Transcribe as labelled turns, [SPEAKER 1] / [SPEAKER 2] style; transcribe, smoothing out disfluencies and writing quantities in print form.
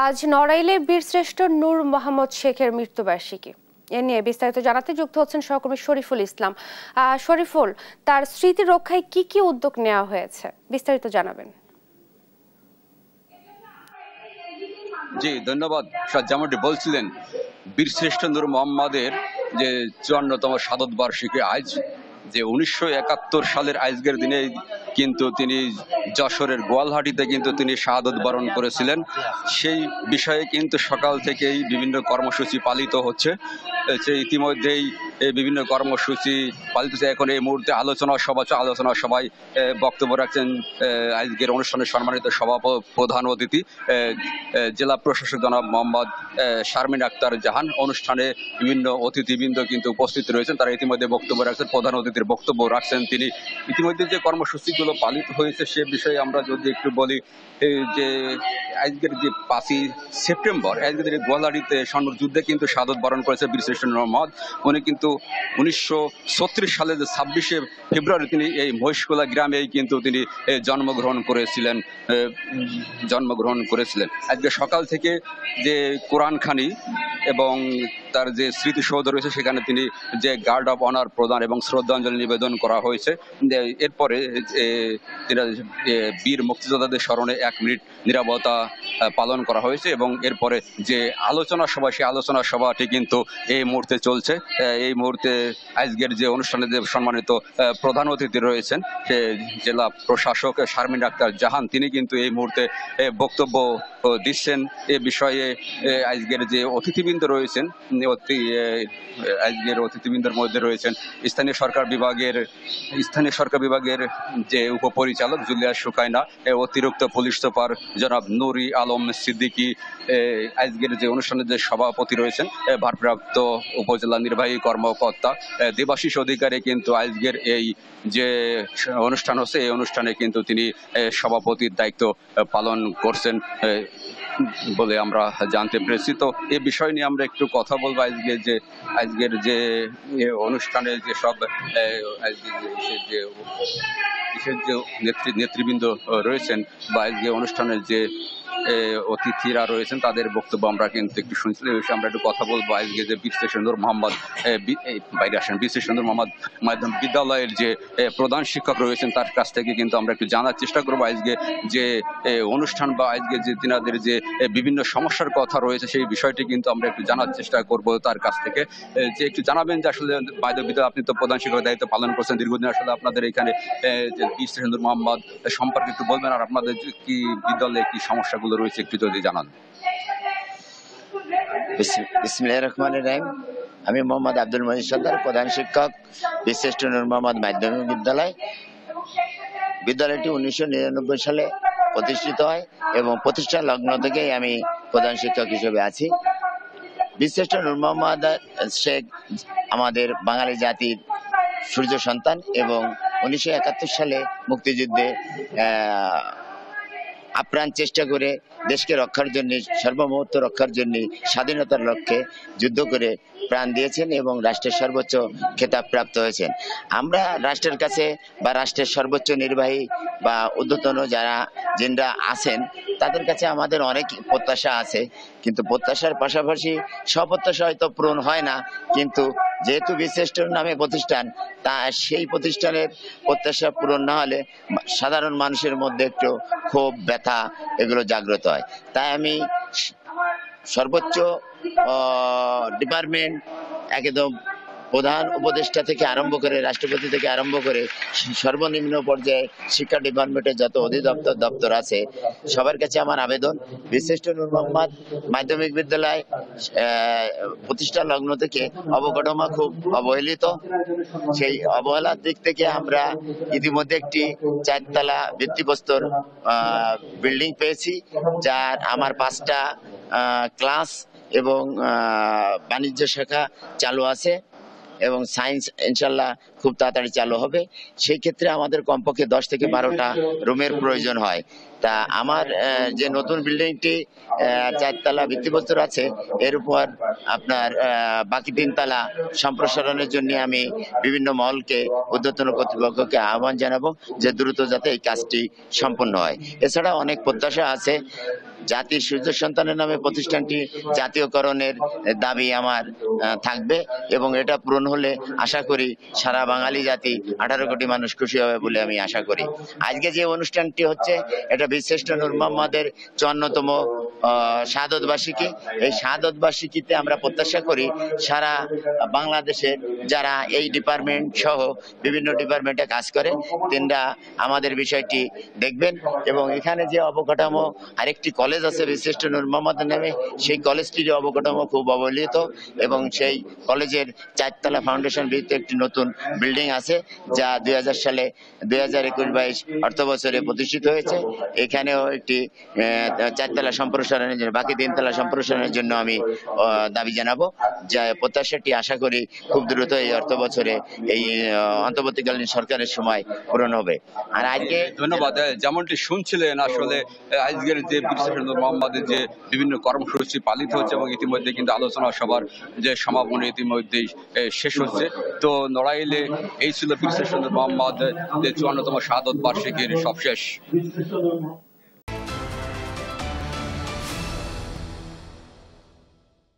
[SPEAKER 1] আজ নড়াইলে বীরশ্রেষ্ঠ নূর মোহাম্মদ শেখের মৃত্যুবার্ষিকী। এ নিয়ে বিস্তারিত জানাতে যুক্ত হচ্ছেন সহকর্মী শরীফুল ইসলাম। শরীফুল, তার স্মৃতি রক্ষায় কি কি উদ্যোগ নেওয়া হয়েছে, বিস্তারিত জানাবেন।
[SPEAKER 2] জি ধন্যবাদ। যেমনটি বলছিলেন, বীরশ্রেষ্ঠ নূর মোহাম্মদের যে ৫৪তম শাহাদত বার্ষিকী আজ, যে ১৯৭১ সালের আজকের দিনে কিন্তু তিনি যশোরের গোয়ালহাটিতে কিন্তু তিনি শাহাদত বরণ করেছিলেন। সেই বিষয়ে কিন্তু সকাল থেকেই বিভিন্ন কর্মসূচি পালিত হচ্ছে। ইতিমধ্যেই বিভিন্ন কর্মসূচি পালিত হচ্ছে। এখন এই মুহূর্তে আলোচনা সভায় বক্তব্য রাখছেন আজকের অনুষ্ঠানের সম্মানিত প্রধান অতিথি জেলা প্রশাসক জনাব মোহাম্মদ শারমিন আক্তার জাহান। অনুষ্ঠানে বিভিন্ন অতিথিবৃন্দ কিন্তু উপস্থিত রয়েছেন, তারা ইতিমধ্যে বক্তব্য রাখছেন, প্রধান অতিথির বক্তব্য রাখছেন তিনি। ইতিমধ্যে যে কর্মসূচিগুলো পালিত হয়েছে সে বিষয়ে আমরা যদি একটু বলি, যে আজকের যে ৫ই সেপ্টেম্বর আজকের গোয়ালহাটিতে যুদ্ধে কিন্তু শাহাদত বরণ করেছে বীরশ্রেষ্ঠ নূর মোহাম্মদ। উনি কিন্তু ১৯৩৬ সালের ২৬শে ফেব্রুয়ারি তিনি এই মহিষকোলা গ্রামেই কিন্তু তিনি জন্মগ্রহণ করেছিলেন। আজকে সকাল থেকে যে কোরআনখানি এবং তার যে স্মৃতিসৌধ রয়েছে সেখানে তিনি যে গার্ড অফ অনার প্রদান এবং শ্রদ্ধাঞ্জলি নিবেদন করা হয়েছে। এরপরে বীর মুক্তিযোদ্ধাদের স্মরণে ১ মিনিট নীরবতা পালন করা হয়েছে এবং এরপরে যে আলোচনা সভা, সেই আলোচনা সভাটি কিন্তু এই মুহূর্তে চলছে। এই মুহূর্তে আজকের যে অনুষ্ঠানে যে সম্মানিত প্রধান অতিথি রয়েছেন সে জেলা প্রশাসক শারমিন আক্তার জাহান, তিনি কিন্তু এই মুহূর্তে বক্তব্য দিচ্ছেন। এ বিষয়ে আজকের যে অতিথিবৃন্দ রয়েছেন, আজকের অতিথিবৃন্দের মধ্যে রয়েছেন স্থানীয় সরকার বিভাগের যে উপপরিচালক জুলিয়া সুকাইনা, অতিরিক্ত পুলিশ সুপার জনাব নুরি আলম সিদ্দিকী, আজকের যে অনুষ্ঠানের যে সভাপতি রয়েছেন ভারপ্রাপ্ত উপজেলা নির্বাহী কর্মকর্তা দেবাশিস অধিকারী, কিন্তু আজকের এই যে অনুষ্ঠান হচ্ছে এই অনুষ্ঠানে কিন্তু তিনি সভাপতির দায়িত্ব পালন করছেন বলে আমরা জানতে পেরেছি। তো এই বিষয় নিয়ে আমরা একটু কথা বলবো। আজকের যে অনুষ্ঠানে যে সব নেতৃবৃন্দ রয়েছেন বা আজকে অনুষ্ঠানের যে অতিথিরা রয়েছেন তাদের বক্তব্য আমরা কিন্তু একটু শুনছিলাম। এই বিষয়ে আমরা একটু কথা বলবো। আজকে যে বীরশ্রেষ্ঠ নূর মোহাম্মদ বীরশ্রেষ্ঠ নূর মোহাম্মদ মাধ্যমিক বিদ্যালয়ের যে প্রধান শিক্ষক রয়েছেন তার কাছ থেকে কিন্তু আমরা একটু জানার চেষ্টা করবো আজকে যে অনুষ্ঠান বা আজকে যে তিনাদের যে বিভিন্ন সমস্যার কথা রয়েছে সেই বিষয়টি কিন্তু আমরা একটু জানার চেষ্টা করব তার কাছ থেকে। যে একটু জানাবেন যে আসলে মাধ্যমিক বিদ্যালয় আপনি তো প্রধান শিক্ষকের দায়িত্ব পালন করছেন দীর্ঘদিন, আসলে আপনাদের এখানে যে বীরশ্রেষ্ঠ নূর মোহাম্মদ সম্পর্কে একটু বলবেন, আর আপনাদের কি বিদ্যালয়ে কি সমস্যাগুলো রয়েছে একটু যদি জানান।
[SPEAKER 3] বিসমিল্লাহির রহমানির রহিম। আমি মোহাম্মদ আব্দুল মজিদ সরদার, প্রধান শিক্ষক বীরশ্রেষ্ঠ নূর মোহাম্মদ মাধ্যমিক বিদ্যালয়। বিদ্যালয়টি ১৯৯৯ সালে প্রতিষ্ঠিত হয় এবং প্রতিষ্ঠা লগ্ন থেকেই আমি প্রধান শিক্ষক হিসেবে আছি। বীরশ্রেষ্ঠ নূর মোহাম্মদ শেখ আমাদের বাঙালি জাতির সূর্য সন্তান এবং ১৯৭১ সালে মুক্তিযুদ্ধে আপ্রাণ চেষ্টা করে দেশকে রক্ষার জন্য, সার্বভৌমত্ব রক্ষার জন্য, স্বাধীনতার লক্ষ্যে যুদ্ধ করে প্রাণ দিয়েছেন এবং রাষ্ট্রের সর্বোচ্চ খেতাব প্রাপ্ত হয়েছেন। আমরা রাষ্ট্রের কাছে বা রাষ্ট্রের সর্বোচ্চ নির্বাহী বা ঊর্ধ্বতন যিনরা আছেন তাদের কাছে আমাদের অনেক প্রত্যাশা আছে, কিন্তু প্রত্যাশার পাশাপাশি সব প্রত্যাশা হয়তো পূরণ হয় না। কিন্তু যেহেতু বীরশ্রেষ্ঠ নামে প্রতিষ্ঠান, তা সেই প্রতিষ্ঠানের প্রত্যাশা পূরণ না হলে সাধারণ মানুষের মধ্যে একটু ক্ষোভ, ব্যথা এগুলো জাগ্রত হয়। তাই আমি সর্বোচ্চ ডিপার্টমেন্ট, একদম প্রধান উপদেষ্টা থেকে আরম্ভ করে রাষ্ট্রপতি থেকে আরম্ভ করে সর্বনিম্ন পর্যায়ে শিক্ষা ডিপার্টমেন্টের যত দপ্তর আছে সবার কাছে আমার আবেদন, বীরশ্রেষ্ঠ নূর মোহাম্মদ মাধ্যমিক বিদ্যালয় প্রতিষ্ঠা লগ্ন থেকে অবকাঠামো খুব অবহেলিত। সেই অবহেলার দিক থেকে আমরা ইতিমধ্যে একটি ৪ তলা ভিত্তিপ্রস্তর বিল্ডিং পেয়েছি, যার আমার 5টা ক্লাস এবং বাণিজ্য শাখা চালু আছে এবং সায়েন্স ইনশাল্লাহ খুব তাড়াতাড়ি চালু হবে। সেই ক্ষেত্রে আমাদের কমপক্ষে 10 থেকে 12টা রুমের প্রয়োজন হয়। তা আমার যে নতুন বিল্ডিংটি 4 তলা ভিত্তিপ্রস্তর আছে, এর উপর আপনার বাকি 3 তলা সম্প্রসারণের জন্য আমি বিভিন্ন মহলকে, ঊর্ধ্বতন কর্তৃপক্ষকে আহ্বান জানাবো যে দ্রুত যাতে এই কাজটি সম্পন্ন হয়। এছাড়া অনেক প্রত্যাশা আছে। জাতির সূর্য সন্তানের নামে প্রতিষ্ঠানটি জাতীয়করণের দাবি আমার থাকবে, এবং এটা পূরণ হলে আশা করি সারা বাঙালি জাতি 18 কোটি মানুষ খুশি হবে বলে আমি আশা করি। আজকে যে অনুষ্ঠানটি হচ্ছে এটা বীরশ্রেষ্ঠ নূর মোহাম্মদের 54তম শাহাদত বার্ষিকী। এই শাহাদত বার্ষিকীতে আমরা প্রত্যাশা করি সারা বাংলাদেশের যারা এই ডিপার্টমেন্ট সহ বিভিন্ন ডিপার্টমেন্টে কাজ করে তিনরা আমাদের বিষয়টি দেখবেন, এবং এখানে যে অবকাঠামো আরেকটি কলেজ আছে বীরশ্রেষ্ঠ নূর মোহাম্মদের নামে, সেই কলেজটির অবকাঠামো খুব অবহেলিত, এবং সেই কলেজের 4তলা ফাউন্ডেশন ভিত্তিক একটি নতুন বিল্ডিং আছে যা 2000 সালে 2021-22 অর্থ বছরে প্রতিষ্ঠিত হয়েছে। এখানেও একটি 4তলা সম্প্রসারণের জন্য, বাকি 3তলা সম্প্রসারণের জন্য আমি দাবি জানাবো, যা প্রত্যাশাটি আশা করি খুব দ্রুত এই অর্থ বছরে এই অন্তর্বর্তীকালীন সরকারের সময় পূরণ হবে। আর আজকে
[SPEAKER 2] ধন্যবাদ। যেমনটি শুনছিলেন আসলে আজকের যে বীরশ্রেষ্ঠ নূর মোহাম্মদের যে বিভিন্ন কর্মসূচি পালিত হচ্ছে এবং ইতিমধ্যে কিন্তু আলোচনা সভার যে সমাপনী ইতিমধ্যেই শেষ হচ্ছে। তো নড়াইলে এই ছিল বীরশ্রেষ্ঠ নূর মোহাম্মদ যে 54তম শাহাদত বার্ষিকীর সবশেষ।